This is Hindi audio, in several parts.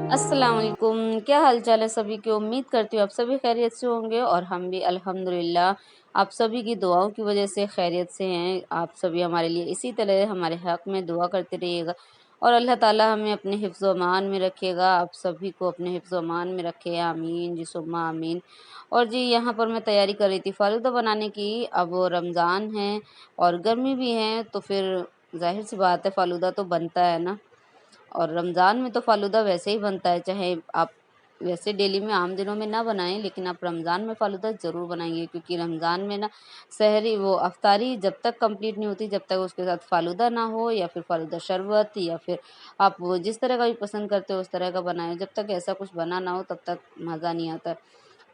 अस्सलाम वालेकुम। क्या हाल चाल है सभी की। उम्मीद करती हूँ आप सभी खैरियत से होंगे और हम भी अल्हम्दुलिल्लाह आप सभी की दुआओं की वजह से खैरियत से हैं। आप सभी हमारे लिए इसी तरह हमारे हक़ में दुआ करते रहिएगा और अल्लाह ताला हमें अपने हिफ्ज़ व अमान में रखेगा। आप सभी को अपने हिफ्ज़ व अमान में रखे, आमीन जी सुम्मा आमीन। और जी यहाँ पर मैं तैयारी कर रही थी फ़ालूदा बनाने की। अब वो रमज़ान है और गर्मी भी है तो फिर ज़ाहिर-सी बात है फ़ालूदा तो बनता है ना। और रमज़ान में तो फ़ालूदा वैसे ही बनता है, चाहे आप वैसे डेली में आम दिनों में ना बनाएँ, लेकिन आप रमज़ान में फ़ालूदा ज़रूर बनाइए क्योंकि रमज़ान में ना सहरी वो अफ़्तारी जब तक कंप्लीट नहीं होती, जब तक उसके साथ फ़ालूदा ना हो या फिर फ़ालूदा शरबत या फिर आप वो जिस तरह का भी पसंद करते हो उस तरह का बनाएँ। जब तक ऐसा कुछ बना ना हो तब तक मज़ा नहीं आता।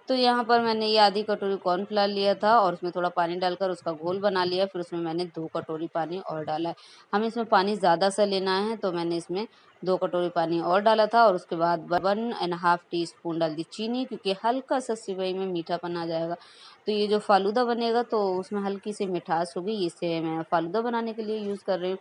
तो यहाँ पर मैंने ये आधी कटोरी कॉर्नफ्लावर लिया था और उसमें थोड़ा पानी डालकर उसका घोल बना लिया। फिर उसमें मैंने 2 कटोरी पानी और डाला है। हमें इसमें पानी ज़्यादा सा लेना है तो मैंने इसमें 2 कटोरी पानी और डाला था और उसके बाद 1 एंड हाफ़ टी-स्पून डाल दी चीनी क्योंकि हल्का-सा सेवई में मीठापन आ जाएगा। तो ये जो फ़ालूदा बनेगा तो उसमें हल्की सी मिठास होगी, इसे मैं फ़ालूदा बनाने के लिए यूज़ कर रही हूँ।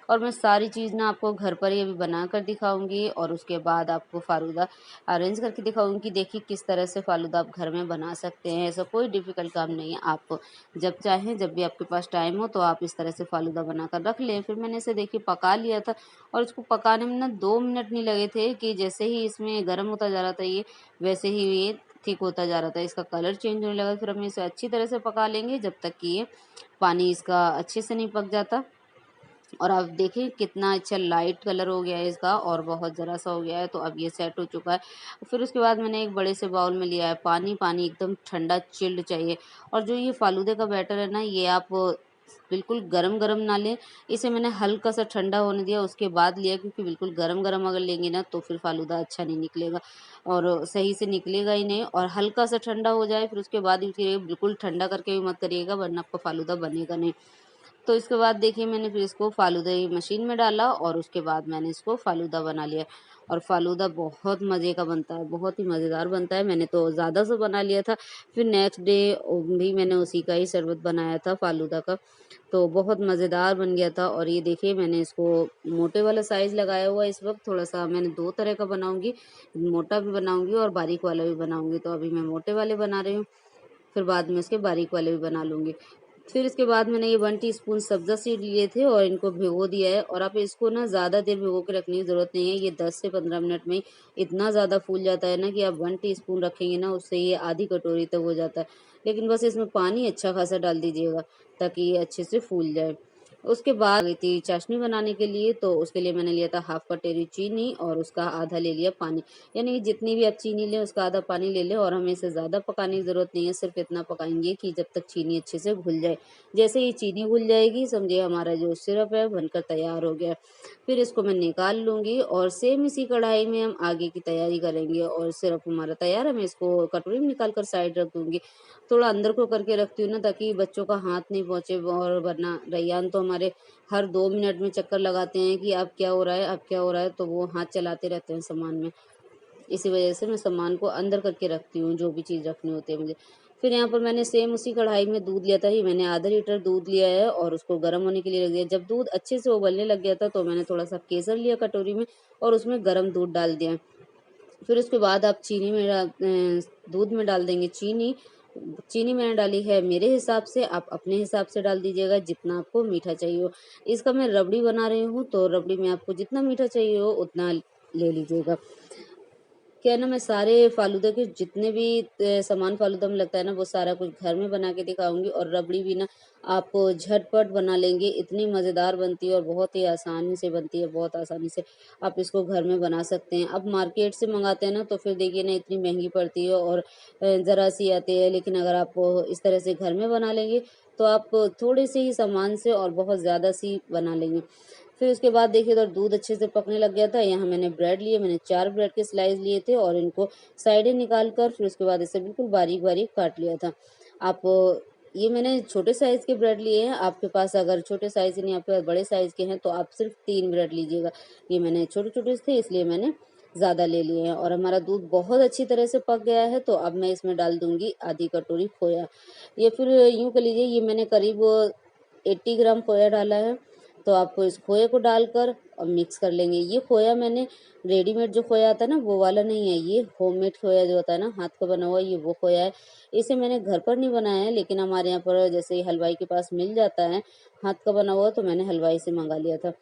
और मैं सारी चीज़ ना आपको घर पर ही अभी बनाकर दिखाऊँगी और उसके बाद आपको फ़ालूदा अरेंज करके दिखाऊँगी कि देखिए किस तरह से फ़ालूदा आप घर में बना सकते हैं। ऐसा कोई डिफ़िकल्ट काम नहीं है। आप जब चाहें, जब भी आपके पास टाइम हो तो आप इस तरह से फ़ालूदा बनाकर रख लें। फिर मैंने इसे देखिए पका लिया था और इसको पकाने में ना 2 मिनट नहीं लगे थे कि जैसे ही इसमें गर्म होता जा रहा था ये, वैसे ही ये थिक होता जा रहा था। इसका कलर चेंज होने लगा। फिर हम इसे अच्छी तरह से पका लेंगे जब तक कि ये पानी इसका अच्छे से नहीं पक जाता। और आप देखिए कितना अच्छा लाइट कलर हो गया है इसका और बहुत ज़रा-सा हो गया है, तो अब ये सेट हो चुका है। फिर उसके बाद मैंने एक बड़े से बाउल में लिया है पानी, पानी एकदम ठंडा चिल्ड चाहिए। और जो ये फ़ालूदे का बैटर है ना, ये आप बिल्कुल गरम-गरम ना लें, इसे मैंने हल्का-सा ठंडा होने दिया उसके बाद लिया क्योंकि बिल्कुल गरम-गरम अगर लेंगे ना तो फिर फ़ालूदा अच्छा नहीं निकलेगा और सही से निकलेगा ही नहीं। और हल्का-सा ठंडा हो जाए फिर उसके बाद ही फिर बिल्कुल ठंडा करके भी मत करिएगा वरना आपका फ़ालूदा बनेगा नहीं। तो इसके बाद देखिए मैंने फिर इसको फ़ालूदा ही मशीन में डाला और उसके बाद मैंने इसको फ़ालूदा बना लिया और फ़ालूदा बहुत मज़े का बनता है, बहुत ही मज़ेदार बनता है। मैंने तो ज़्यादा सा बना लिया था, फिर नेक्स्ट डे भी मैंने उसी का ही शरबत बनाया था फ़ालूदा का, तो बहुत मज़ेदार बन गया था। और ये देखिए मैंने इसको मोटे वाला साइज़ लगाया हुआ है इस वक़्त, थोड़ा-सा मैंने 2 तरह का बनाऊँगी, मोटा भी बनाऊँगी और बारीक वाला भी बनाऊँगी। तो अभी मैं मोटे वाले बना रही हूँ, फिर बाद में उसके बारीक वाले भी बना लूँगी। फिर इसके बाद मैंने ये 1 टीस्पून सब्ज़ा सीड लिए थे और इनको भिगो दिया है और आप इसको ना ज़्यादा देर भिगो के रखने की ज़रूरत नहीं है। ये 10 से 15 मिनट में ही इतना ज़्यादा फूल जाता है ना कि आप 1 टीस्पून रखेंगे ना उससे ये आधी कटोरी तक हो जाता है। लेकिन बस इसमें पानी अच्छा खासा डाल दीजिएगा ताकि ये अच्छे से फूल जाए। उसके बाद गई थी चाशनी बनाने के लिए, तो उसके लिए मैंने लिया था हाफ़ कटोरी चीनी और उसका आधा ले लिया पानी। यानी कि जितनी भी आप चीनी लें उसका आधा पानी ले लें और हमें इसे ज़्यादा पकाने की ज़रूरत नहीं है, सिर्फ़ इतना पकाएँगे कि जब तक चीनी अच्छे से घुल जाए। जैसे ही चीनी घुल जाएगी समझिए हमारा जो सिरप है बनकर तैयार हो गया। फिर इसको मैं निकाल लूँगी और सेम इसी कढ़ाई में हम आगे की तैयारी करेंगे और सिरप हमारा तैयार है। मैं इसको कटोरी में निकाल कर साइड रख दूँगी। थोड़ा अंदर को करके रखती हूँ ना ताकि बच्चों का हाथ नहीं पहुँचे और वरना रैयान तो हमारे हर 2 मिनट में चक्कर लगाते हैं कि अब क्या हो रहा है, अब क्या हो रहा है? तो वो हाथ चलाते रहते हैं सामान में। इसी वजह से मैं सामान को अंदर करके रखती हूँ, जो भी चीज़ रखनी होती है मुझे। फिर यहाँ पर मैंने सेम उसी कढ़ाई में दूध लिया था, ये मैंने आधा लीटर दूध लिया है और उसको गर्म होने के लिए रख दिया। जब दूध अच्छे से उबलने लग गया था, तो मैंने थोड़ा-सा केसर लिया कटोरी में और उसमें गर्म दूध डाल दिया। फिर उसके बाद आप दूध में डाल देंगे चीनी। चीनी मैंने डाली है मेरे हिसाब से, आप अपने हिसाब से डाल दीजिएगा जितना आपको मीठा चाहिए हो। इसका मैं रबड़ी बना रही हूँ, तो रबड़ी में आपको जितना मीठा चाहिए हो उतना ले लीजिएगा। क्या है ना, मैं सारे फ़ालूदा के जितने भी सामान फ़ालूदा में लगता है ना, वो सारा कुछ घर में बना के दिखाऊँगी और रबड़ी भी ना आप झटपट बना लेंगे, इतनी मज़ेदार बनती है और बहुत ही आसानी से बनती है, बहुत आसानी से आप इसको घर में बना सकते हैं। अब मार्केट से मँगाते हैं ना, तो फिर देखिए ना इतनी महँगी पड़ती है और ज़रा-सी आती है, लेकिन अगर आप इस तरह से घर में बना लेंगे, तो आप थोड़े से ही सामान से और बहुत ज़्यादा-सी बना लेंगे। फिर उसके बाद देखिए उधर दूध अच्छे से पकने लग गया था। यहाँ मैंने ब्रेड लिए, मैंने 4 ब्रेड के स्लाइस लिए थे और इनको साइडें निकाल कर फिर उसके बाद इसे बिल्कुल बारीक-बारीक काट लिया था। आप ये मैंने छोटे साइज़ के ब्रेड लिए हैं, आपके पास अगर छोटे साइज़ नहीं, आपके पास बड़े साइज़ के हैं तो आप सिर्फ़ 3 ब्रेड लीजिएगा। ये मैंने छोटे-छोटे थे इसलिए मैंने ज़्यादा ले लिए हैं और हमारा दूध बहुत अच्छी तरह से पक गया है, तो अब मैं इसमें डाल दूँगी आधी कटोरी खोया। ये फिर यूँ कह लीजिए ये मैंने करीब 80 ग्राम खोया डाला है। तो आपको इस खोए को डालकर और मिक्स कर लेंगे। ये खोया मैंने रेडीमेड जो खोया आता है ना वो वाला नहीं है, ये होममेड खोया जो होता है ना हाथ का बना हुआ, ये वो खोया है। इसे मैंने घर पर नहीं बनाया है, लेकिन हमारे यहाँ पर जैसे हलवाई के पास मिल जाता है हाथ का बना हुआ, तो मैंने हलवाई से मंगा लिया था।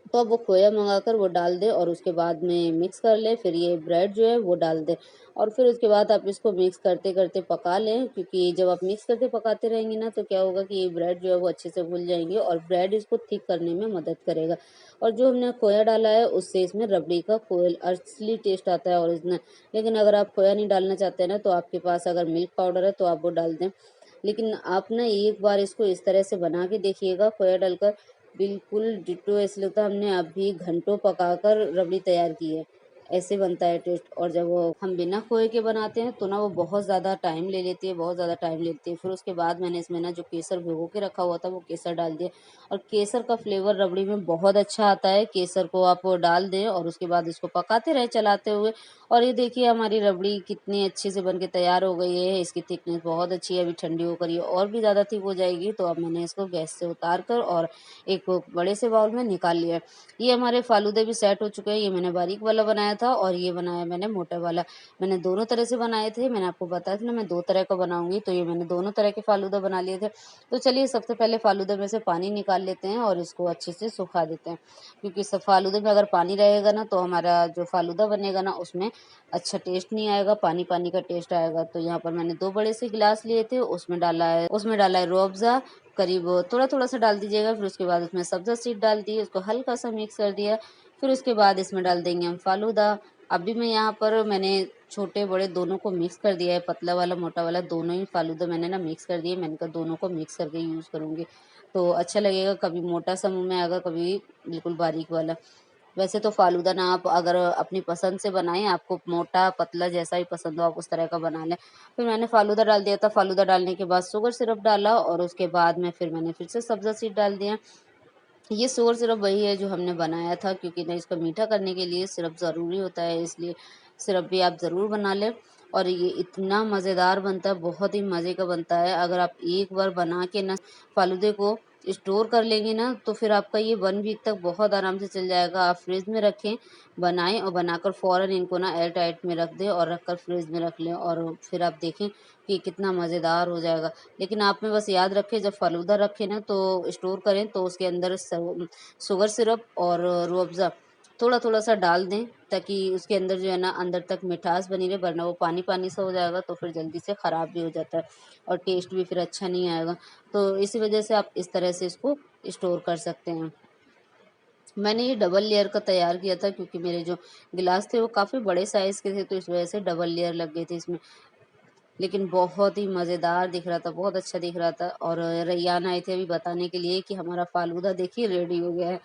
तो अब वो खोया मंगाकर वो डाल दें और उसके बाद में मिक्स कर लें। फिर ये ब्रेड जो है वो डाल दें और फिर उसके बाद आप इसको मिक्स करते करते पका लें, क्योंकि जब आप मिक्स करते पकाते रहेंगे ना तो क्या होगा कि ये ब्रेड जो है वो अच्छे से घुल जाएंगे और ब्रेड इसको थिक करने में मदद करेगा। और जो हमने खोया डाला है उससे इसमें रबड़ी का खोया असली टेस्ट आता है ओरिजिनल। लेकिन अगर आप खोया नहीं डालना चाहते हैं ना तो आपके पास अगर मिल्क पाउडर है तो आप वो डाल दें। लेकिन आप ना एक बार इसको इस तरह से बना के देखिएगा खोया डालकर, बिल्कुल डिट्टो ऐसे लगता है हमने अभी घंटों पकाकर रबड़ी तैयार की है, ऐसे बनता है टेस्ट। और जब वो हम बिना खोए के बनाते हैं तो ना वो बहुत ज़्यादा टाइम ले लेती है, बहुत ज़्यादा टाइम लेती है। फिर उसके बाद मैंने इसमें ना जो केसर भिगो के रखा हुआ था वो केसर डाल दिया और केसर का फ्लेवर रबड़ी में बहुत अच्छा आता है। केसर को आप डाल दें और उसके बाद इसको पकाते रहे चलाते हुए। और ये देखिए हमारी रबड़ी कितनी अच्छे से बन के तैयार हो गई है। इसकी थिकनेस बहुत अच्छी है, अभी ठंडी होकर ये और भी ज़्यादा थिक हो जाएगी। तो अब मैंने इसको गैस से उतार कर और एक बड़े से बाउल में निकाल लिया है। ये हमारे फालूदे भी सेट हो चुके हैं। ये मैंने बारीक वाला बनाया था और ये बनाया मैंने मोटा वाला। मैंने दोनों तरह से बनाए थे। मैंने आपको बताया था ना मैं 2 तरह का बनाऊँगी, तो ये मैंने दोनों तरह के फालूदा बना लिए थे। तो चलिए सबसे पहले फालूदे में से पानी निकाल लेते हैं और इसको अच्छे से सुखा देते हैं। क्योंकि सब फालूदे में अगर पानी रहेगा ना तो हमारा जो फालूदा बनेगा ना उसमें अच्छा टेस्ट नहीं आएगा, पानी-पानी का टेस्ट आएगा। तो यहाँ पर मैंने 2 बड़े से गिलास लिए थे, उसमें डाला है रूह अफ़ज़ा, करीब थोड़ा-थोड़ा सा डाल दीजिएगा। फिर उसके बाद उसमें सब्ज़ा सीड डाल दी, उसको हल्का-सा मिक्स कर दिया। फिर उसके बाद इसमें डाल देंगे हम फ़ालूदा। अभी मैं यहाँ पर मैंने छोटे-बड़े दोनों को मिक्स कर दिया है, पतला वाला, मोटा वाला दोनों ही फ़ालूदा मैंने ना मिक्स कर दिए। मैंने कहा दोनों को मिक्स करके यूज़ करूँगी, तो अच्छा लगेगा, कभी मोटा सा मुँह में आएगा, कभी बिल्कुल बारीक वाला। वैसे तो फ़ालूदा ना आप अगर अपनी पसंद से बनाएँ, आपको मोटा, पतला जैसा भी पसंद हो आप उस तरह का बना लें। फिर मैंने फ़ालूदा डाल दिया था, फ़ालूदा डालने के बाद शुगर सिरप डाला और उसके बाद में फिर मैंने फिर से सब्ज़ा सीड डाल दिया। ये शुगर सिरप वही है जो हमने बनाया था, क्योंकि ना इसको मीठा करने के लिए सिरप ज़रूरी होता है, इसलिए सिरप भी आप ज़रूर बना लें। और ये इतना मज़ेदार बनता है, बहुत ही मज़े का बनता है। अगर आप एक बार बना के ना फ़ालूदे को स्टोर कर लेंगे ना तो फिर आपका ये 1 वीक तक बहुत आराम से चल जाएगा। आप फ्रिज में रखें, बनाएँ और बनाकर फ़ौरन इनको ना एयर टाइट में रख दें और रखकर फ्रिज में रख लें और फिर आप देखें कि कितना मज़ेदार हो जाएगा। लेकिन आप में बस याद रखें जब फ़ालूदा रखें ना तो स्टोर करें तो उसके अंदर शुगर सिरप और रूह अफ़ज़ा थोड़ा-थोड़ा सा डाल दें, ताकि उसके अंदर जो है ना अंदर तक मिठास बनी रहे, वरना वो पानी-पानी सा हो जाएगा तो फिर जल्दी से ख़राब भी हो जाता है और टेस्ट भी फिर अच्छा नहीं आएगा। तो इसी वजह से आप इस तरह से इसको स्टोर कर सकते हैं। मैंने ये डबल लेयर का तैयार किया था, क्योंकि मेरे जो गिलास थे वो काफ़ी बड़े साइज़ के थे, तो इस वजह से डबल लेयर लग गई थी इसमें। लेकिन बहुत ही मज़ेदार दिख रहा था, बहुत अच्छा दिख रहा था। और रैयान आए थे अभी बताने के लिए कि हमारा फ़ालूदा देखिए रेडी हो गया है।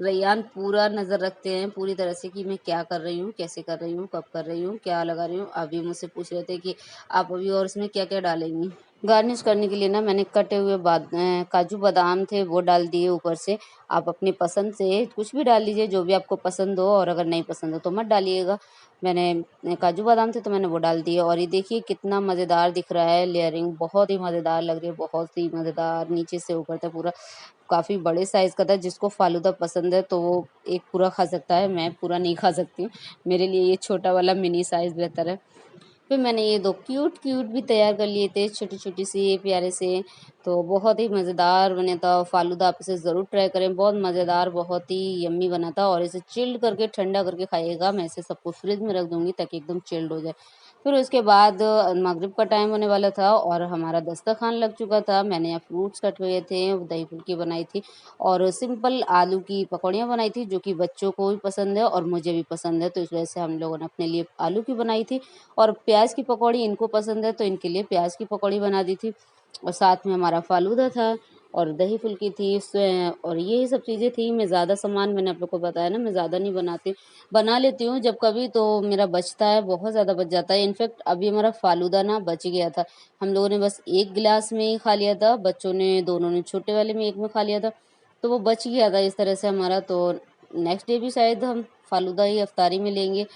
रैयान पूरा नज़र रखते हैं पूरी तरह से कि मैं क्या कर रही हूँ, कैसे कर रही हूँ, कब कर रही हूँ, क्या लगा रही हूँ। अभी मुझसे पूछ रहे थे कि आप अभी और इसमें क्या-क्या डालेंगी? गार्निश करने के लिए ना मैंने कटे हुए काजू बादाम थे वो डाल दिए ऊपर से। आप अपनी पसंद से कुछ भी डाल लीजिए जो भी आपको पसंद हो, और अगर नहीं पसंद हो तो मत डालिएगा। मैंने काजू बादाम थे तो मैंने वो डाल दिए और ये देखिए कितना मज़ेदार दिख रहा है, लेयरिंग बहुत ही मज़ेदार लग रही है, बहुत ही मज़ेदार नीचे से ऊपर तक पूरा। काफ़ी बड़े साइज़ का था, जिसको फ़ालूदा पसंद है तो वो एक पूरा खा सकता है, मैं पूरा नहीं खा सकती हूँ। मेरे लिए ये छोटा वाला मिनी साइज़ बेहतर है। फिर मैंने ये 2 क्यूट-क्यूट भी तैयार कर लिए थे, छोटी-छोटी सी प्यारे से, तो बहुत ही मज़ेदार बने था फ़ालूदा। आप इसे ज़रूर ट्राई करें, बहुत मज़ेदार, बहुत ही यम्मी बना था। और इसे चिल्ड करके ठंडा करके खाइएगा, मैं इसे सबको फ्रिज में रख दूँगी ताकि एकदम चिल्ड हो जाए। फिर उसके बाद मगरिब का टाइम होने वाला था और हमारा दस्तरख़्वान लग चुका था। मैंने यहाँ फ्रूट्स कट हुए थे, दही फुल्की बनाई थी और सिंपल आलू की पकौड़ियाँ बनाई थी, जो कि बच्चों को भी पसंद है और मुझे भी पसंद है, तो इस वजह से हम लोगों ने अपने लिए आलू की बनाई थी। और प्याज़ की पकौड़ी इनको पसंद है तो इनके लिए प्याज़ की पकौड़ी बना दी थी। और साथ में हमारा फ़ालूदा था और दही फुल्की थी और यही सब चीज़ें थी। मैं ज़्यादा सामान, मैंने आप लोग को बताया ना, मैं ज़्यादा नहीं बनाती, बना लेती हूँ जब कभी तो मेरा बचता है, बहुत ज़्यादा बच जाता है। इनफैक्ट अभी हमारा फ़ालूदा ना बच गया था। हम लोगों ने बस 1 गिलास में ही खा लिया था, बच्चों ने दोनों ने छोटे वाले में 1 में खा लिया था, तो वो बच गया था इस तरह से हमारा। तो नेक्स्ट डे भी शायद हम फ़ालूदा ही इफ्तारी में लेंगे।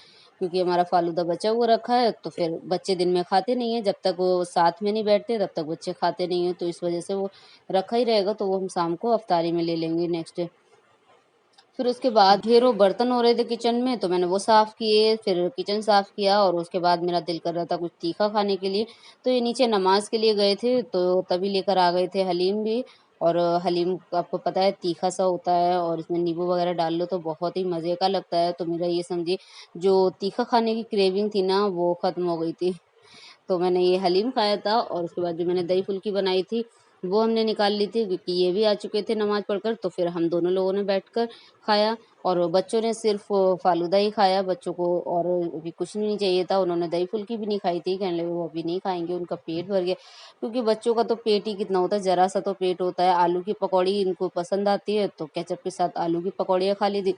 क्योंकि हमारा फ़ालूदा बचा हुआ रखा है, तो फिर बच्चे दिन में खाते नहीं हैं, जब तक वो साथ में नहीं बैठते तब तक बच्चे खाते नहीं हैं, तो इस वज़ह से वो रखा ही रहेगा, तो वो हम शाम को अफ़्तारी में ले लेंगे नेक्स्ट डे। फिर उसके बाद ढेरों बर्तन हो रहे थे किचन में, तो मैंने वो साफ़ किए, फिर किचन साफ़ किया और उसके बाद मेरा दिल कर रहा था कुछ तीखा खाने के लिए, तो ये नीचे नमाज़ के लिए गए थे, तो तभी लेकर आ गए थे हलीम भी। और हलीम आपको पता है तीखा-सा होता है और इसमें नींबू वग़ैरह डाल लो तो बहुत ही मज़े का लगता है, तो मेरा ये समझिए जो तीखा खाने की क्रेविंग थी ना, वो ख़त्म हो गई थी। तो मैंने ये हलीम खाया था और उसके बाद जो मैंने दही फुल्की बनाई थी, वो हमने निकाल ली थी क्योंकि ये भी आ चुके थे नमाज़ पढ़कर, तो फिर हम दोनों लोगों ने बैठकर खाया और बच्चों ने सिर्फ़ फ़ालूदा ही खाया, बच्चों को और अभी कुछ नहीं चाहिए था। उन्होंने दही फुल्की भी नहीं खाई थी, कहने लगे वो अभी नहीं खाएँगे, उनका पेट भर गया। क्योंकि बच्चों का तो पेट ही कितना होता है, ज़रा-सा तो पेट होता है। आलू की पकौड़ी इनको पसंद आती है, तो केचप के साथ आलू की पकौड़ियाँ खा ली थी,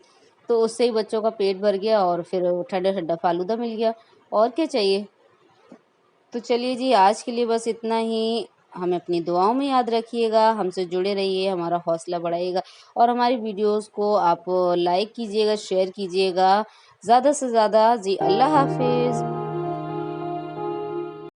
तो उससे ही बच्चों का पेट भर गया और फिर ठंडा-ठंडा फ़ालूदा मिल गया, और क्या चाहिए। तो चलिए जी, आज के लिए बस इतना ही। हमें अपनी दुआओं में याद रखिएगा, हमसे जुड़े रहिए, हमारा हौसला बढ़ाइएगा और हमारी वीडियोज़ को आप लाइक कीजिएगा, शेयर कीजिएगा ज़्यादा से ज़्यादा। जी, अल्लाह हाफ़िज़।